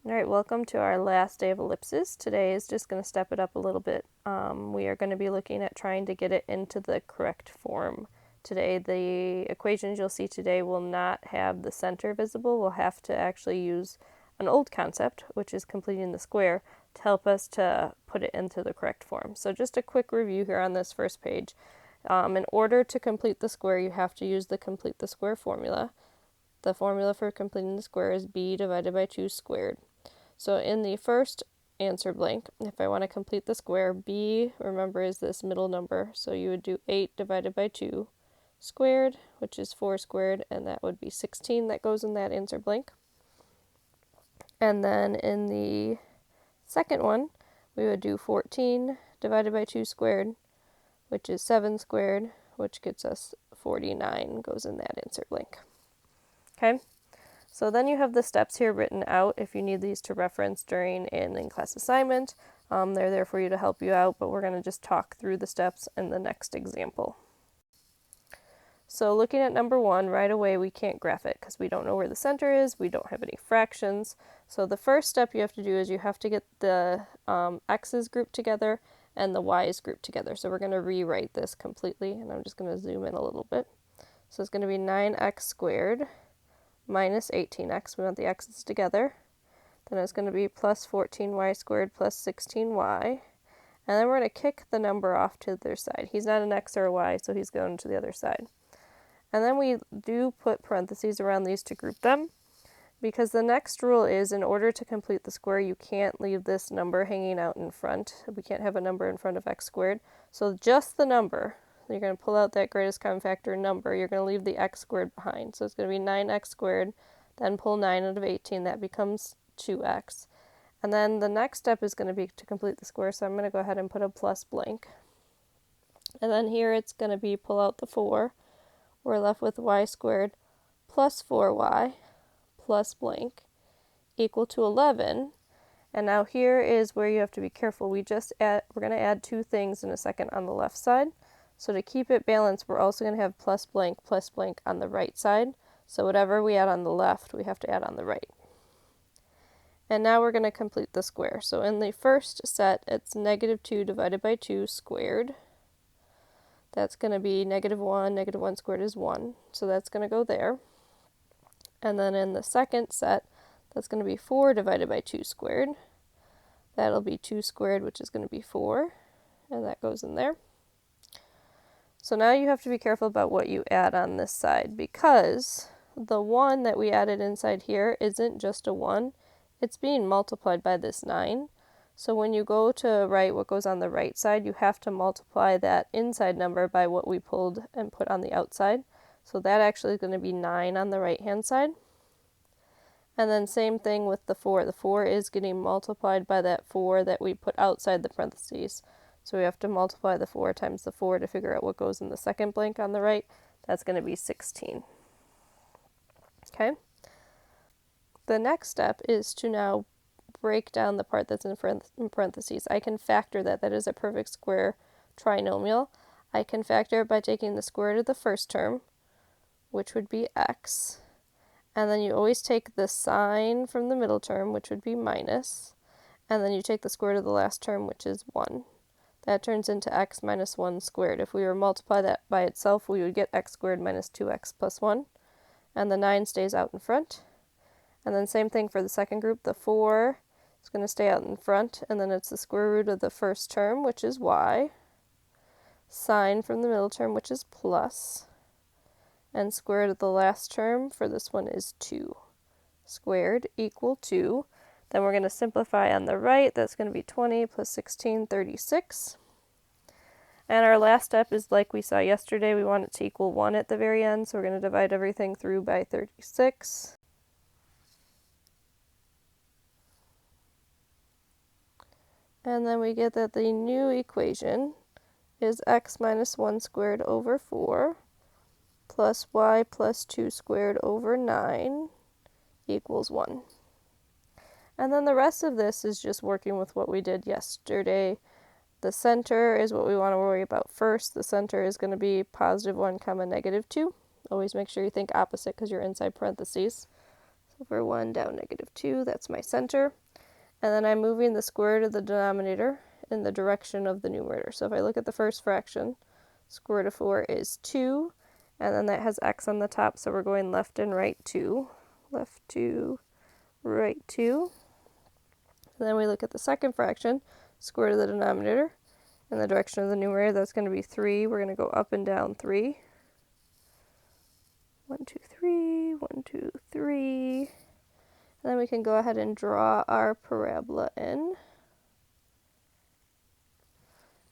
All right, welcome to our last day of ellipses. Today is just going to step it up a little bit. We are going to be looking at trying to get it into the correct form. Today, the equations you'll see today will not have the center visible. We'll have to actually use an old concept, which is completing the square, to help us to put it into the correct form. So just a quick review here on this first page. In order to complete the square, you have to use the complete the square formula. The formula for completing the square is b divided by 2 squared. So in the first answer blank, if I want to complete the square, b, remember, is this middle number. So you would do 8 divided by 2 squared, which is 4 squared, and that would be 16 that goes in that answer blank. And then in the second one, we would do 14 divided by 2 squared, which is 7 squared, which gets us 49, goes in that answer blank. Okay? So then you have the steps here written out if you need these to reference during an in-class assignment. They're there for you to help you out, but we're going to just talk through the steps in the next example. So looking at number 1, right away we can't graph it because we don't know where the center is, we don't have any fractions. So the first step you have to do is you have to get the x's grouped together and the y's grouped together. So we're going to rewrite this completely, and I'm just going to zoom in a little bit. So it's going to be 9x squared minus 18x, we want the x's together. Then it's going to be plus 14y squared plus 16y. And then we're going to kick the number off to the other side. He's not an x or a y, so he's going to the other side. And then we do put parentheses around these to group them, because the next rule is in order to complete the square, you can't leave this number hanging out in front. We can't have a number in front of x squared. So just the number. You're going to pull out that greatest common factor number. You're going to leave the x squared behind. So it's going to be 9x squared, then pull 9 out of 18. That becomes 2x. And then the next step is going to be to complete the square. So I'm going to go ahead and put a plus blank. And then here it's going to be pull out the 4. We're left with y squared plus 4y plus blank equal to 11. And now here is where you have to be careful. We're going to add 2 things in a second on the left side. So to keep it balanced, we're also going to have plus blank on the right side. So whatever we add on the left, we have to add on the right. And now we're going to complete the square. So in the first set, it's negative 2 divided by 2 squared. That's going to be negative 1. Negative 1 squared is 1. So that's going to go there. And then in the second set, that's going to be 4 divided by 2 squared. That'll be 2 squared, which is going to be 4. And that goes in there. So now you have to be careful about what you add on this side, because the 1 that we added inside here isn't just a 1. It's being multiplied by this 9. So when you go to write what goes on the right side, you have to multiply that inside number by what we pulled and put on the outside. So that actually is going to be 9 on the right-hand side. And then same thing with the 4. The 4 is getting multiplied by that 4 that we put outside the parentheses. So we have to multiply the 4 times the 4 to figure out what goes in the second blank on the right. That's going to be 16. Okay? The next step is to now break down the part that's in parentheses. I can factor that. That is a perfect square trinomial. I can factor it by taking the square root of the first term, which would be x. And then you always take the sign from the middle term, which would be minus. And then you take the square root of the last term, which is 1. That turns into x minus 1 squared. If we were to multiply that by itself, we would get x squared minus 2x plus 1. And the 9 stays out in front. And then same thing for the second group. The 4 is going to stay out in front. And then it's the square root of the first term, which is y. Sign from the middle term, which is plus. And square root of the last term for this one is 2. Squared equal to, then we're going to simplify on the right. That's going to be 20 plus 16, 36. And our last step is like we saw yesterday. We want it to equal 1 at the very end. So we're going to divide everything through by 36. And then we get that the new equation is x minus 1 squared over 4 plus y plus 2 squared over 9 equals 1. And then the rest of this is just working with what we did yesterday. The center is what we want to worry about first. The center is going to be positive 1 comma negative 2. Always make sure you think opposite because you're inside parentheses. over 1 down -2, that's my center. And then I'm moving the square root of the denominator in the direction of the numerator. So if I look at the first fraction, square root of 4 is 2, and then that has x on the top, so we're going left and right 2. Left 2, right 2. And then we look at the second fraction, square root of the denominator, in the direction of the numerator, that's going to be 3. We're going to go up and down 3. 1, 2, 3, 1, 2, 3. And then we can go ahead and draw our parabola in.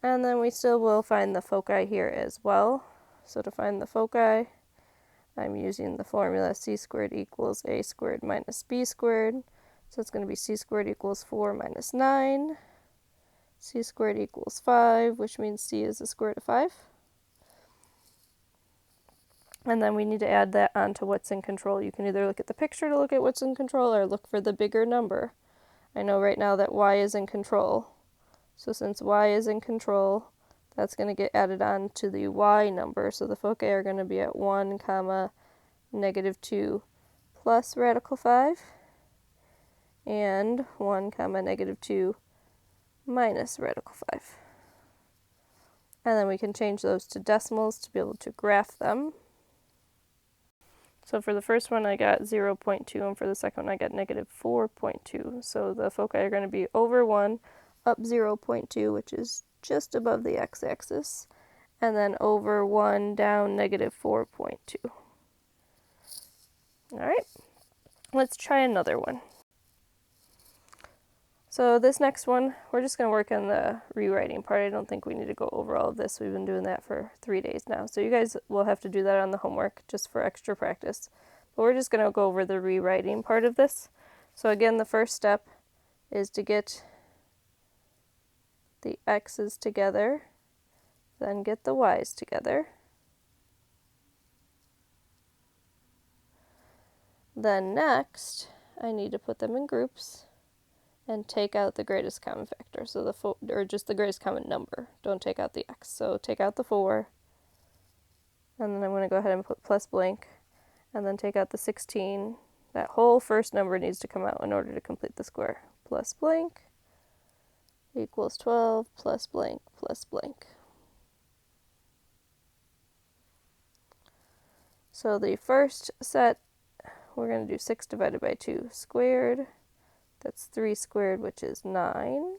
And then we still will find the foci here as well. So to find the foci, I'm using the formula c squared equals a squared minus b squared. So it's going to be c squared equals 4 minus 9. C squared equals 5, which means c is the square root of 5. And then we need to add that onto what's in control. You can either look at the picture to look at what's in control or look for the bigger number. I know right now that y is in control. So since y is in control, that's going to get added on to the y number. So the foci are going to be at 1, comma, -2 plus radical 5, and 1, comma, -2 minus radical 5. And then we can change those to decimals to be able to graph them. So for the first one I got 0.2, and for the second one I got -4.2. So the foci are going to be over 1, up 0.2, which is just above the x-axis, and then over 1, down -4.2. Alright, let's try another one. So this next one, we're just going to work on the rewriting part. I don't think we need to go over all of this. We've been doing that for 3 days now. So you guys will have to do that on the homework just for extra practice. But we're just going to go over the rewriting part of this. So again, the first step is to get the x's together, then get the y's together. Then next, I need to put them in groups and take out the greatest common factor, so or just the greatest common number. Don't take out the x. So take out the 4, and then I'm going to go ahead and put plus blank, and then take out the 16. That whole first number needs to come out in order to complete the square. Plus blank equals 12 plus blank plus blank. So the first set, we're going to do 6 divided by 2 squared. That's 3 squared, which is 9.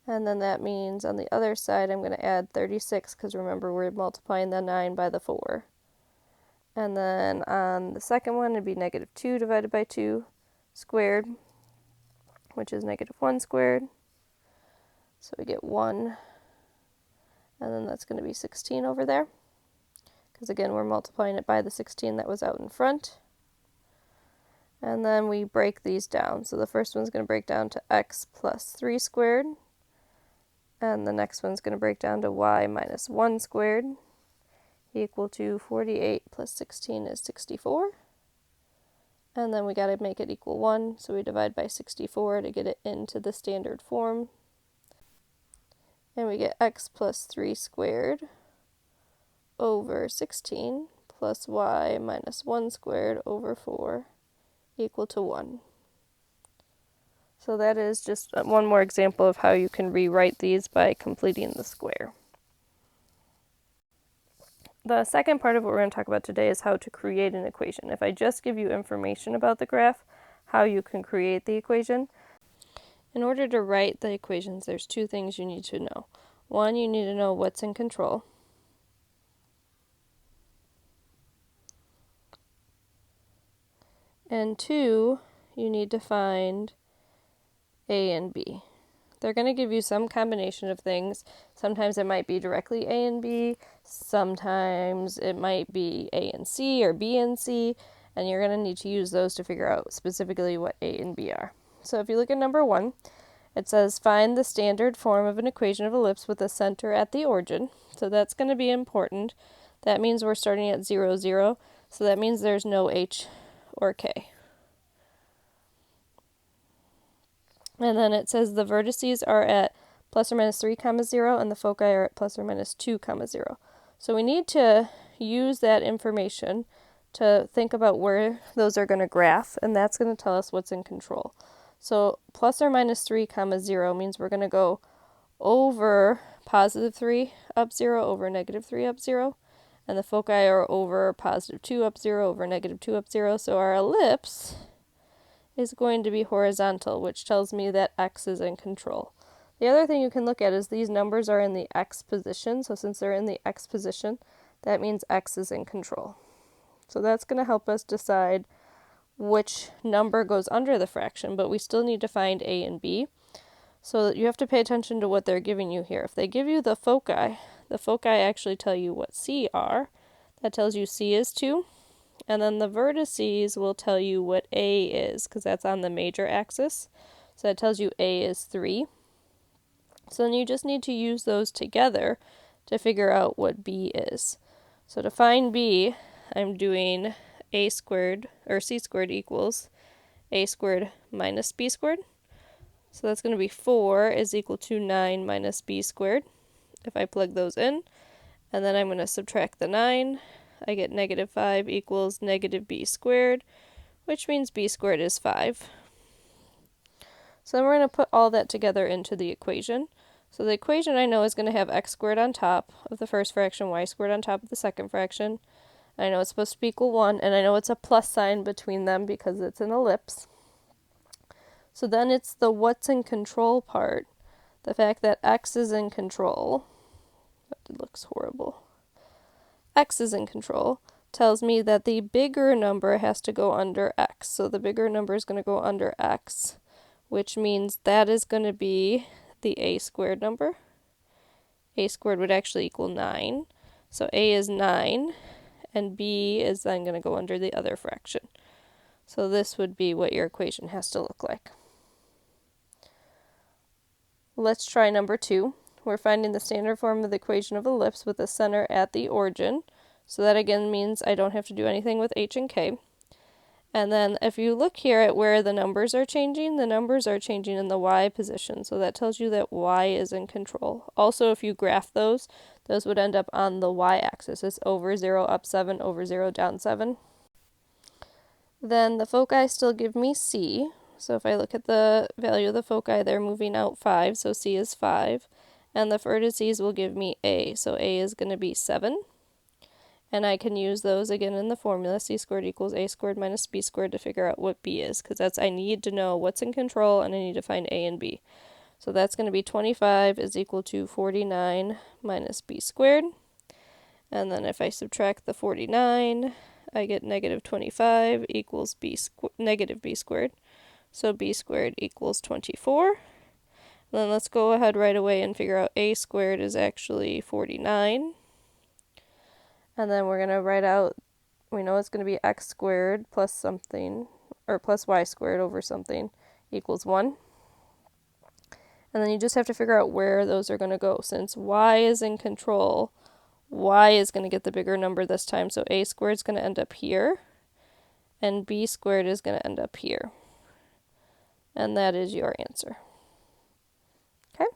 And then that means on the other side, I'm going to add 36, because remember, we're multiplying the 9 by the 4. And then on the second one, it'd be -2 divided by 2 squared, which is -1 squared. So we get 1. And then that's going to be 16 over there, because again, we're multiplying it by the 16 that was out in front. And then we break these down. So the first one's going to break down to x plus 3 squared. And the next one's going to break down to y minus 1 squared, equal to 48 plus 16 is 64. And then we got to make it equal 1, so we divide by 64 to get it into the standard form. And we get x plus 3 squared over 16 plus y minus 1 squared over 4 equal to 1. So that is just one more example of how you can rewrite these by completing the square. The second part of what we're going to talk about today is how to create an equation. If I just give you information about the graph, how you can create the equation. In order to write the equations, there's 2 things you need to know. One, you need to know what's in control. And 2, you need to find A and B. They're going to give you some combination of things. Sometimes it might be directly A and B. Sometimes it might be A and C or B and C. And you're going to need to use those to figure out specifically what A and B are. So if you look at number 1, it says find the standard form of an equation of ellipse with a center at the origin. So that's going to be important. That means we're starting at 0, 0. So that means there's no H or K. And then it says the vertices are at plus or minus 3, 0, and the foci are at plus or minus 2, 0. So we need to use that information to think about where those are going to graph, and that's going to tell us what's in control. So plus or minus 3 comma 0 means we're going to go over positive 3 up 0 over negative 3 up 0, and the foci are over positive 2 up 0 over negative 2 up 0. So our ellipse is going to be horizontal, which tells me that x is in control. The other thing you can look at is these numbers are in the x position, so since they're in the x position, that means x is in control. So that's going to help us decide which number goes under the fraction, but we still need to find a and b. So you have to pay attention to what they're giving you here. If they give you the foci actually tell you what c are. That tells you c is 2. And then the vertices will tell you what a is, because that's on the major axis. So that tells you a is 3. So then you just need to use those together to figure out what b is. So to find b, I'm doing a squared, or c squared equals a squared minus b squared. So that's going to be 4 is equal to 9 minus b squared, if I plug those in. And then I'm going to subtract the 9. I get negative 5 equals negative b squared, which means b squared is 5. So then we're going to put all that together into the equation. So the equation I know is going to have x squared on top of the first fraction, y squared on top of the second fraction. I know it's supposed to be equal 1, and I know it's a plus sign between them because it's an ellipse. So then it's the what's in control part, the fact that x is in control. That looks horrible. X is in control tells me that the bigger number has to go under x. So the bigger number is going to go under x, which means that is going to be the a squared number. A squared would actually equal 9. So a is 9, and b is then going to go under the other fraction. So this would be what your equation has to look like. Let's try number 2. We're finding the standard form of the equation of ellipse with the center at the origin. So that again means I don't have to do anything with h and k. And then if you look here at where the numbers are changing in the y position. So that tells you that y is in control. Also, if you graph those would end up on the y-axis. It's over 0, up 7, over 0, down 7. Then the foci still give me c. So if I look at the value of the foci, they're moving out 5, so c is 5. And the vertices will give me a, so a is going to be 7. And I can use those again in the formula, c squared equals a squared minus b squared, to figure out what b is, because I need to know what's in control, and I need to find a and b. So that's going to be 25 is equal to 49 minus b squared. And then if I subtract the 49, I get negative 25 equals negative b squared. So b squared equals 24. Then let's go ahead right away and figure out a squared is actually 49. And then we're going to write out, we know it's going to be x squared plus something, or plus y squared over something equals 1. And then you just have to figure out where those are going to go. Since y is in control, y is going to get the bigger number this time. So a squared is going to end up here, and b squared is going to end up here. And that is your answer. Okay?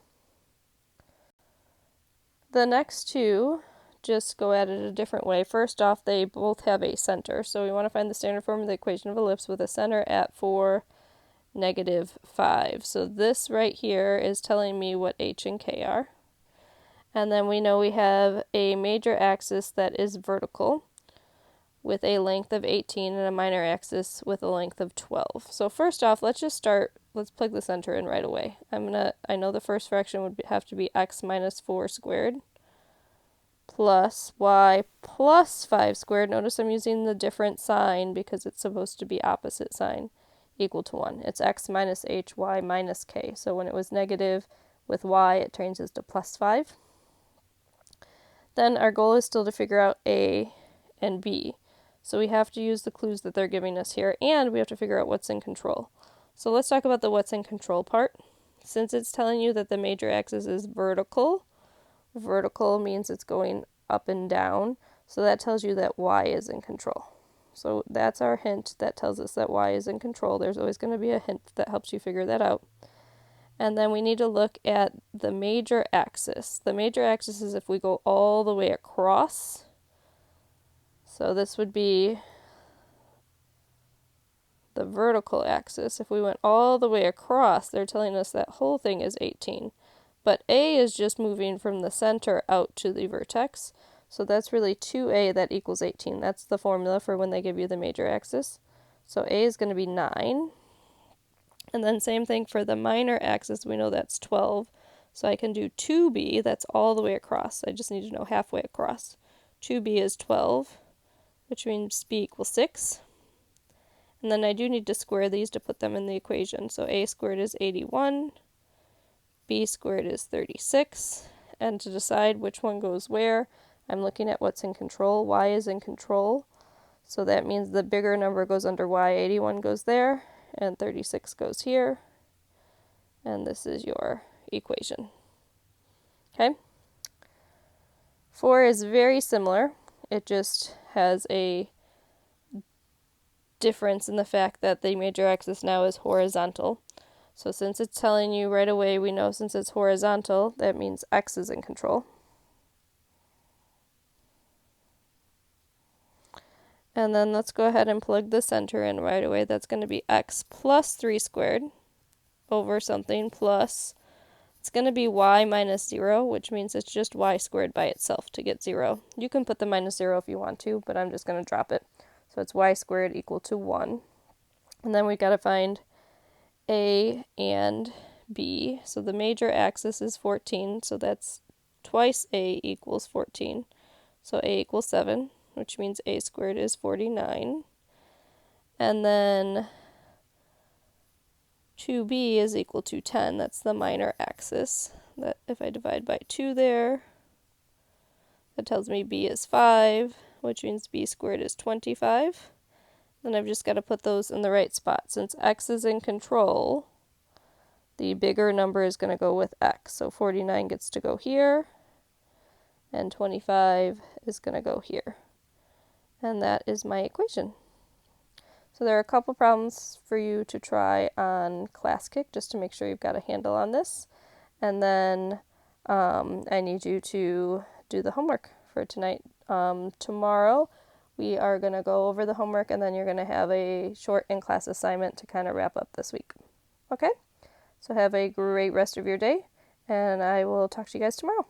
The next two just go at it a different way. First off, they both have a center. So we want to find the standard form of the equation of ellipse with a center at 4, negative 5. So this right here is telling me what h and k are. And then we know we have a major axis that is vertical with a length of 18 and a minor axis with a length of 12. So first off, let's plug the center in right away. I know the first fraction would have to be x minus 4 squared plus y plus 5 squared. Notice I'm using the different sign because it's supposed to be opposite sign, equal to 1. It's x minus h, y minus k. So when it was negative with y, it changes to plus 5. Then our goal is still to figure out a and b. So we have to use the clues that they're giving us here, and we have to figure out what's in control. So let's talk about the what's in control part. Since it's telling you that the major axis is vertical, vertical means it's going up and down, so that tells you that y is in control. So that's our hint that tells us that y is in control. There's always going to be a hint that helps you figure that out. And then we need to look at the major axis. The major axis is if we go all the way across. So this would be the vertical axis, if we went all the way across, they're telling us that whole thing is 18. But A is just moving from the center out to the vertex. So that's really 2A that equals 18. That's the formula for when they give you the major axis. So A is going to be 9. And then same thing for the minor axis, we know that's 12. So I can do 2B, that's all the way across. I just need to know halfway across. 2B is 12, which means B equals 6. And then I do need to square these to put them in the equation. So A squared is 81, B squared is 36. And to decide which one goes where, I'm looking at what's in control. Y is in control. So that means the bigger number goes under Y. 81 goes there, and 36 goes here. And this is your equation. Okay? 4 is very similar. It just has a difference in the fact that the major axis now is horizontal. So since it's telling you right away, we know since it's horizontal, that means X is in control. And then let's go ahead and plug the center in right away. That's going to be X plus 3 squared over something plus, it's going to be Y minus 0, which means it's just Y squared by itself to get 0. You can put the minus 0 if you want to, but I'm just going to drop it. So it's Y squared equal to 1. And then we got to find A and B. So the major axis is 14, so that's twice A equals 14. So A equals 7, which means A squared is 49. And then 2B is equal to 10. That's the minor axis. That if I divide by 2 there, that tells me B is 5, which means B squared is 25. Then I've just got to put those in the right spot. Since X is in control, the bigger number is going to go with X. So 49 gets to go here, and 25 is going to go here. And that is my equation. So there are a couple problems for you to try on ClassKick just to make sure you've got a handle on this. And then I need you to do the homework for tonight. Tomorrow we are going to go over the homework, and then you're going to have a short in-class assignment to kind of wrap up this week. Okay? So have a great rest of your day, and I will talk to you guys tomorrow.